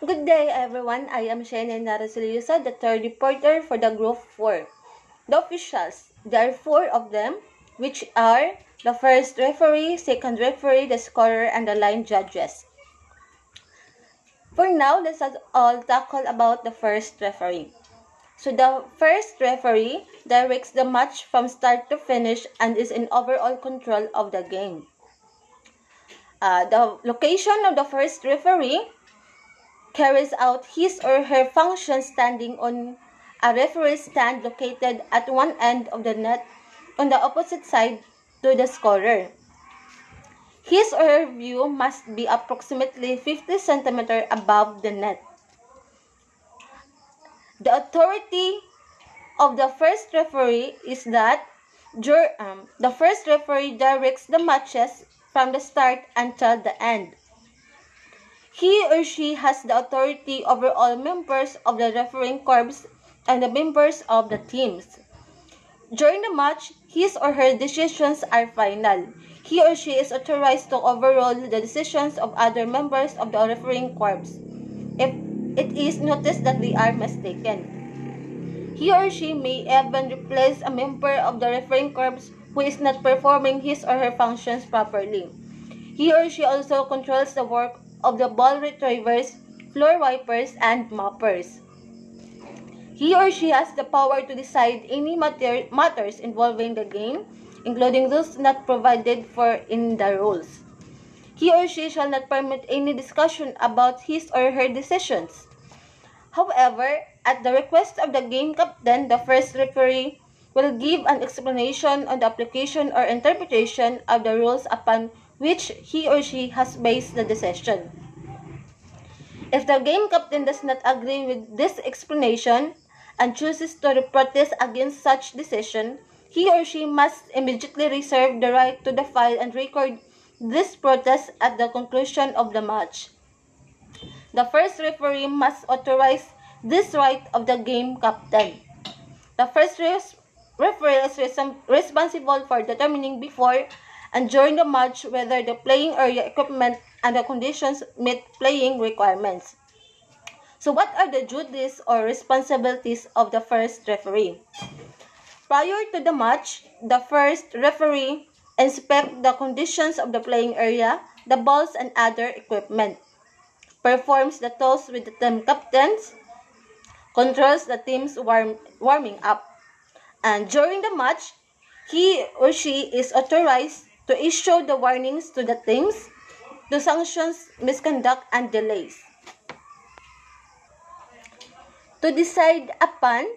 Good day, everyone. I am Shane Narasiliosa, the third reporter for the Group 4. The officials, there are four of them, which are the first referee, second referee, the scorer, and the line judges. For now, let's all tackle about the first referee. So the first referee directs the match from start to finish and is in overall control of the game. The location of the first referee carries out his or her function standing on a referee stand located at one end of the net on the opposite side to the scorer. His or her view must be approximately 50 cm above the net. The authority of the first referee is that the first referee directs the matches from the start until the end. He or she has the authority over all members of the refereeing corps and the members of the teams. During the match, his or her decisions are final. He or she is authorized to overrule the decisions of other members of the refereeing corps if it is noticed that they are mistaken. He or she may even replace a member of the refereeing corps who is not performing his or her functions properly. He or she also controls the work of the ball retrievers, floor wipers, and moppers. He or she has the power to decide any matters involving the game, including those not provided for in the rules. He or she shall not permit any discussion about his or her decisions. However, at the request of the game captain, the first referee will give an explanation on the application or interpretation of the rules upon which he or she has based the decision. If the game captain does not agree with this explanation and chooses to protest against such decision, he or she must immediately reserve the right to the file and record this protest at the conclusion of the match. The first referee must authorize this right of the game captain. The first referee is responsible for determining before and during the match whether the playing area equipment and the conditions meet playing requirements. So what are the duties or responsibilities of the first referee? Prior to the match, the first referee inspects the conditions of the playing area, the balls and other equipment, performs the toss with the team captains, controls the team's warming up, and during the match, he or she is authorized to issue the warnings to the teams, to sanctions misconduct and delays. To decide upon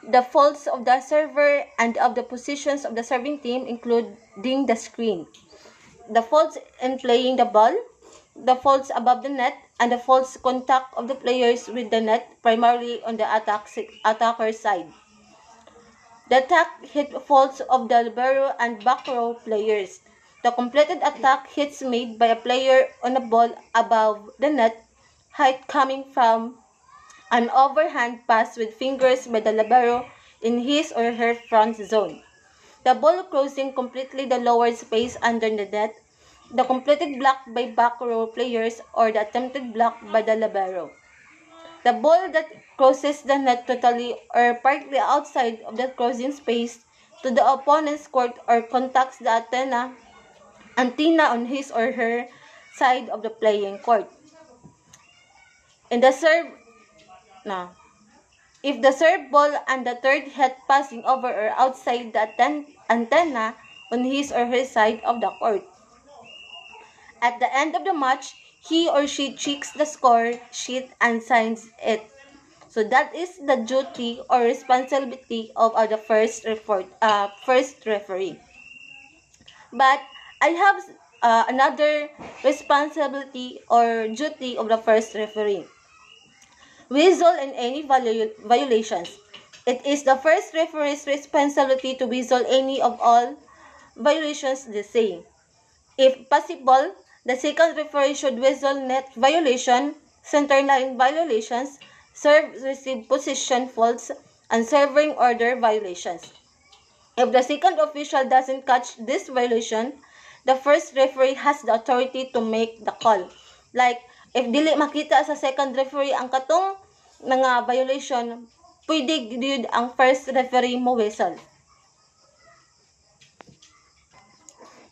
the faults of the server and of the positions of the serving team, including the screen, the faults in playing the ball, the faults above the net, and the faults contact of the players with the net, primarily on the attacker side. The attack hit faults of the libero and back row players. The completed attack hits made by a player on a ball above the net, height coming from an overhand pass with fingers by the libero in his or her front zone. The ball crossing completely the lower space under the net, the completed block by back row players or the attempted block by the libero. The ball that crosses the net totally or partly outside of the crossing space to the opponent's court or contacts the antenna on his or her side of the playing court. In the serve, if the serve ball and the third head passing over or outside the antenna on his or her side of the court. At the end of the match, he or she checks the score sheet and signs it. So that is the duty or responsibility of the first referee. But I have another responsibility or duty of the first referee. Whistle in any violations. It is the first referee's responsibility to whistle any of all violations the same. If possible, the second referee should whistle net violation, center line violations, serve-receive position faults, and serving order violations. If the second official doesn't catch this violation, the first referee has the authority to make the call. Like If dili makita sa second referee ang katong nga violation, pwede gyud ang first referee mo whistle.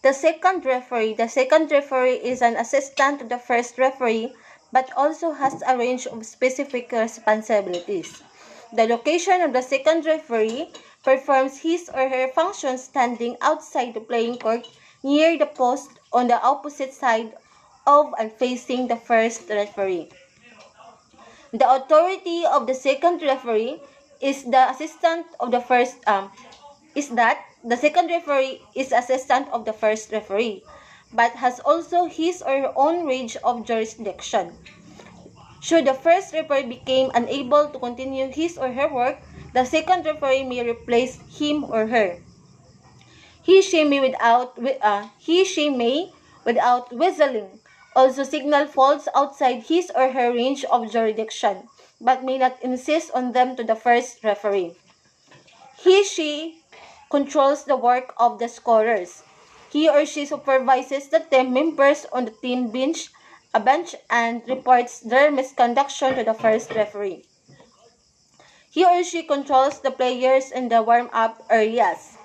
The second referee is an assistant to the first referee but also has a range of specific responsibilities. The location of the second referee performs his or her function standing outside the playing court near the post on the opposite side of and facing the first referee. The authority of the second referee is the assistant of the first is that the second referee is assistant of the first referee, but has also his or her own range of jurisdiction. Should the first referee become unable to continue his or her work, the second referee may replace him or her. She may, without whistling, also signal faults outside his or her range of jurisdiction, but may not insist on them to the first referee. She controls the work of the scorers. He or she supervises the team members on the team bench and reports their misconduct to the first referee. He or she controls the players in the warm-up areas.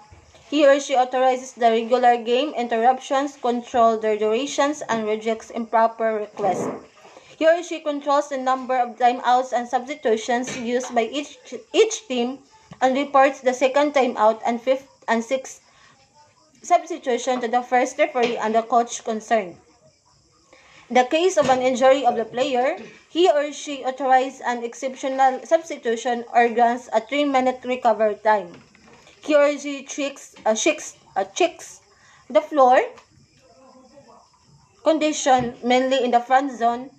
He or she authorizes the regular game interruptions, controls their durations, and rejects improper requests. He or she controls the number of timeouts and substitutions used by each team and reports the second timeout and fifth and sixth substitution to the first referee and the coach concerned. In the case of an injury of the player, he or she authorizes an exceptional substitution or grants a 3-minute recovery time. He or she checks the floor condition mainly in the front zone,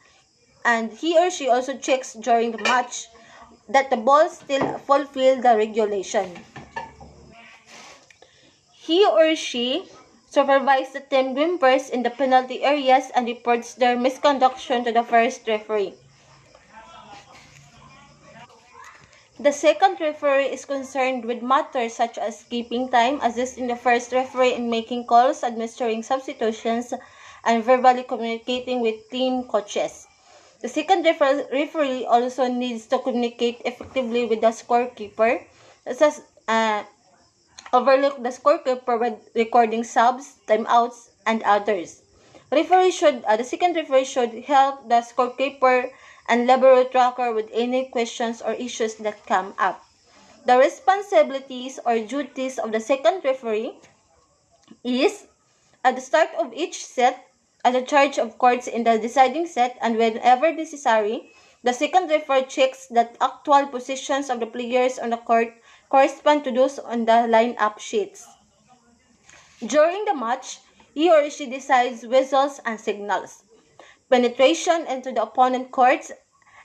and he or she also checks during the match that the ball still fulfill the regulation. He or she supervises the team members in the penalty areas and reports their misconduct to the first referee. The second referee is concerned with matters such as keeping time, assisting the first referee in making calls, administering substitutions, and verbally communicating with team coaches. The second referee also needs to communicate effectively with the scorekeeper, such as overlook the scorekeeper with recording subs, timeouts, and others. The second referee should help the scorekeeper and libero tracker with any questions or issues that come up. The responsibilities or duties of the second referee is, at the start of each set, at the charge of courts in the deciding set, and whenever necessary, the second referee checks that actual positions of the players on the court correspond to those on the line-up sheets. During the match, he or she decides whistles and signals, penetration into the opponent courts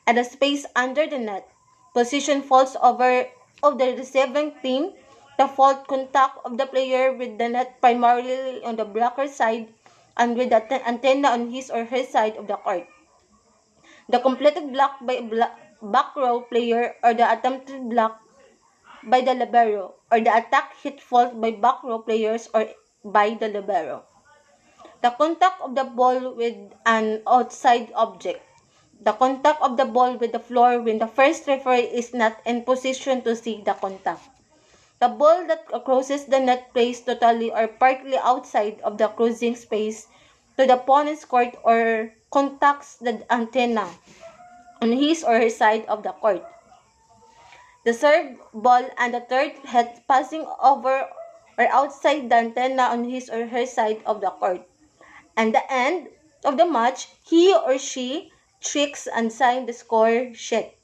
and the space under the net, position faults of the receiving team, the fault contact of the player with the net primarily on the blocker side and with the antenna on his or her side of the court, the completed block by a back row player or the attempted block by the libero, or the attack hit fault by back row players or by the libero. The contact of the ball with an outside object. The contact of the ball with the floor when the first referee is not in position to see the contact. The ball that crosses the net placed totally or partly outside of the cruising space to the opponent's court or contacts the antenna on his or her side of the court. The served ball and the third head passing over or outside the antenna on his or her side of the court. At the end of the match, he or she checks and signs the score sheet.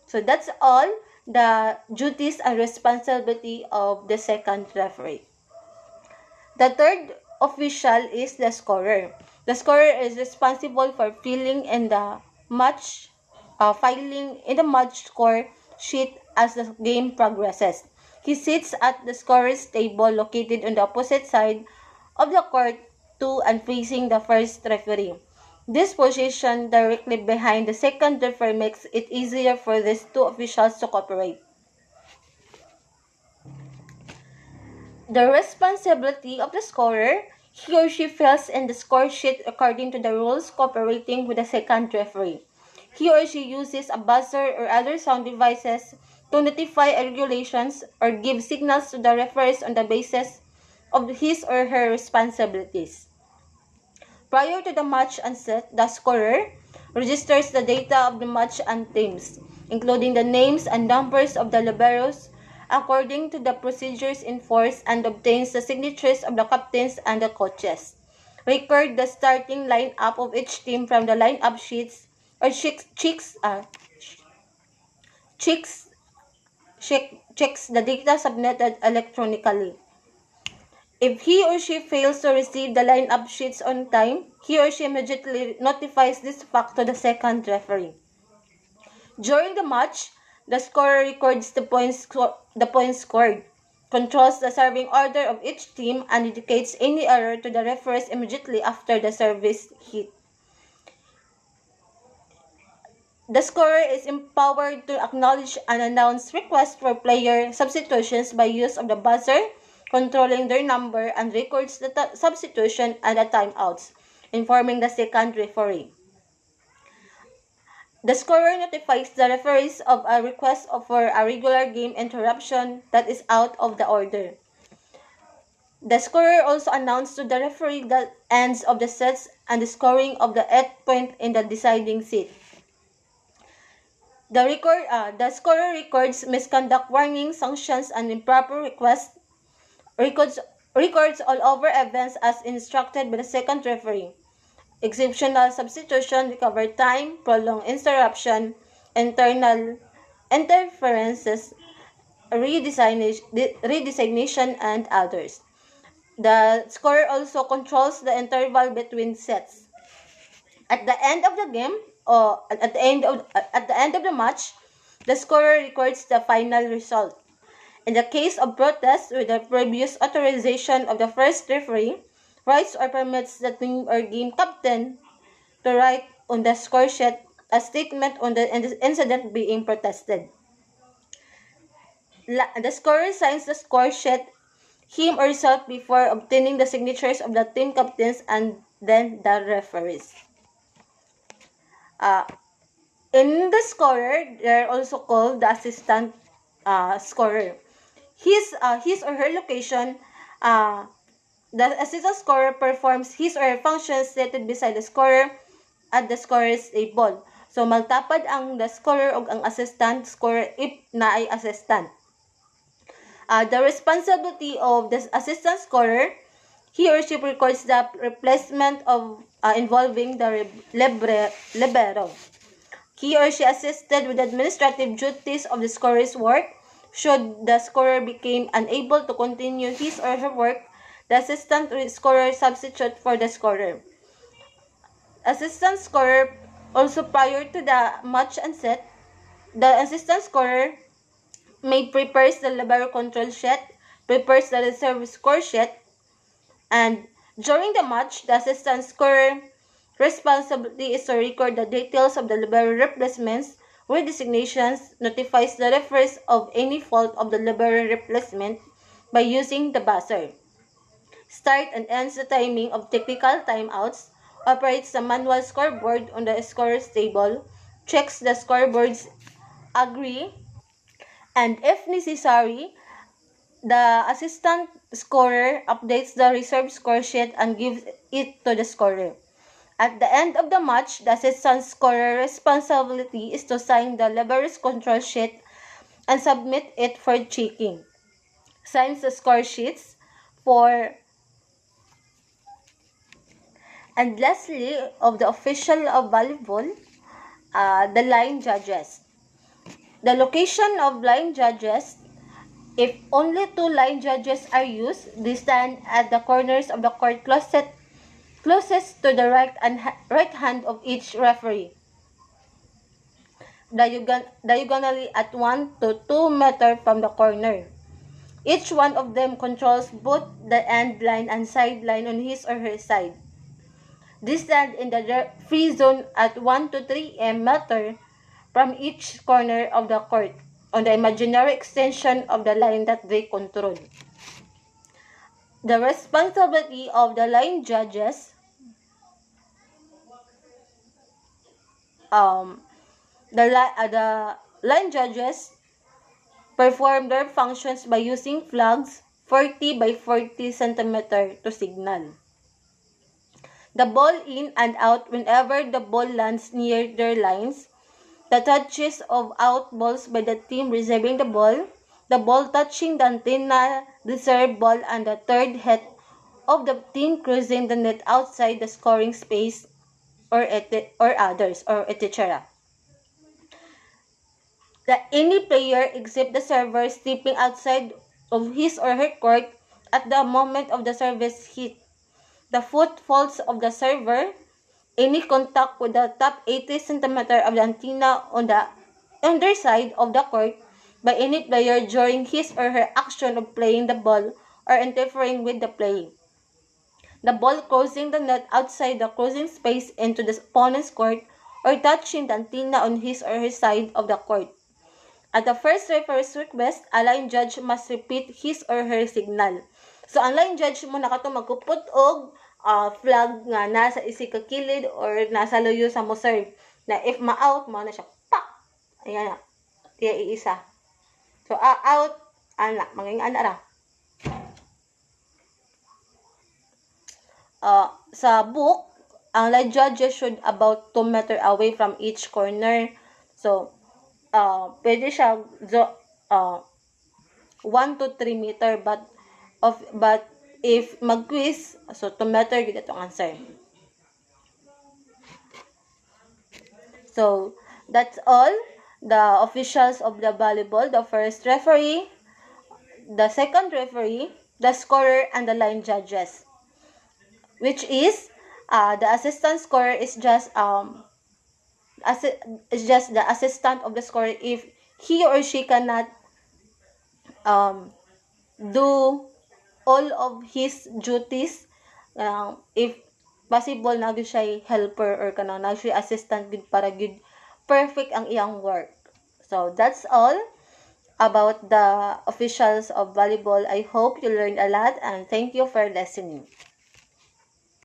So that's all the duties and responsibility of the second referee. The third official is the scorer. The scorer is responsible for filing in the match score sheet as the game progresses. He sits at the scorer's table located on the opposite side of the court to and facing the first referee. This position directly behind the second referee makes it easier for these two officials to cooperate. The responsibility of the scorer, he or she fills in the score sheet according to the rules, cooperating with the second referee. He or she uses a buzzer or other sound devices to notify regulations or give signals to the referees on the basis of his or her responsibilities. Prior to the match onset, the scorer registers the data of the match and teams, including the names and numbers of the liberos, according to the procedures in force, and obtains the signatures of the captains and the coaches. Record the starting lineup of each team from the lineup sheets or checks the data submitted electronically. If he or she fails to receive the lineup sheets on time, he or she immediately notifies this fact to the second referee. During the match, the scorer records the points scored, controls the serving order of each team, and indicates any error to the referees immediately after the service hit. The scorer is empowered to acknowledge and announce requests for player substitutions by use of the buzzer, controlling their number, and records the substitution and the timeouts, informing the second referee. The scorer notifies the referees of a request for a regular game interruption that is out of the order. The scorer also announced to the referee the ends of the sets and the scoring of the 8th point in the deciding set. The scorer records misconduct warnings, sanctions, and improper requests, records all over events as instructed by the second referee. Exceptional substitution, recovered time, prolonged interruption, internal interferences, redesignation, and others. The scorer also controls the interval between sets. At the end of the game, or at the end of the match, the scorer records the final result. In the case of protest with the previous authorization of the first referee, writes or permits the team or game captain to write on the score sheet a statement on the incident being protested. The scorer signs the score sheet him or herself before obtaining the signatures of the team captains and then the referees. In the scorer, they are also called the assistant scorer. His or her location, the assistant scorer performs his or her functions stated beside the scorer at the scorer's table. So, magtapad ang the scorer o ang assistant scorer if na ay assistant. The responsibility of the assistant scorer, he or she records the replacement of involving the libero. He or she assisted with administrative duties of the scorer's work. Should the scorer become unable to continue his or her work, the assistant scorer substitute for the scorer. Assistant scorer also prior to the match onset, the assistant scorer may prepares the libero control sheet, prepares the reserve score sheet, and during the match, the assistant scorer responsibility is to record the details of the libero replacements, redesignations, notifies the referees of any fault of the libero replacement by using the buzzer. Start and ends the timing of technical timeouts, operates the manual scoreboard on the scorer's table, checks the scoreboards, agree, and if necessary, the assistant scorer updates the reserve score sheet and gives it to the scorer. At the end of the match, the assistant scorer responsibility is to sign the libero's control sheet and submit it for checking. Signs the score sheets and lastly, of the official of volleyball, the line judges. The location of line judges, if only 2 line judges are used, they stand at the corners of the court closest to the right hand of each referee, diagonally at 1 to 2 meters from the corner. Each one of them controls both the end line and side line on his or her side. They stand in the free zone at 1 to 3 meters from each corner of the court on the imaginary extension of the line that they control. The responsibility of the line judges, the line judges perform their functions by using flags 40 by 40 centimeter to signal the ball in and out whenever the ball lands near their lines, the touches of out balls by the team receiving the ball touching the antenna, the serve ball, and the third hit of the team cruising the net outside the scoring space or others, or etc. That any player except the server stepping outside of his or her court at the moment of the service hit the footfalls of the server, any contact with the top 80 centimeter of the antenna on the underside of the court by any player during his or her action of playing the ball or interfering with the play. The ball crossing the net outside the closing space into the opponent's court or touching the antenna on his or her side of the court. At the first referee's request, a line judge must repeat his or her signal. So, ang line judge mo nakato magkupot og flag nga nasa isi ka kilid or nasa luyo sa mo serve. Na if ma-out, mo na siya, pak! Ayan na. Tiya iisa. So, out, ana, maging ana ra. Sa book, ang line judges should about 2 meter away from each corner. So, pwede siya 1 to 3 meter but if mag-quiz, so 2 meter gid atong answer. So that's all the officials of the volleyball: the first referee, the second referee, the scorer, and the line judges, which is the assistant scorer is just the assistant of the scorer if he or she cannot do all of his duties, if possible na gyud siya helper or kanang na siya assistant gud para gud perfect ang iyang work. So that's all about the officials of volleyball. I hope you learned a lot and thank you for listening.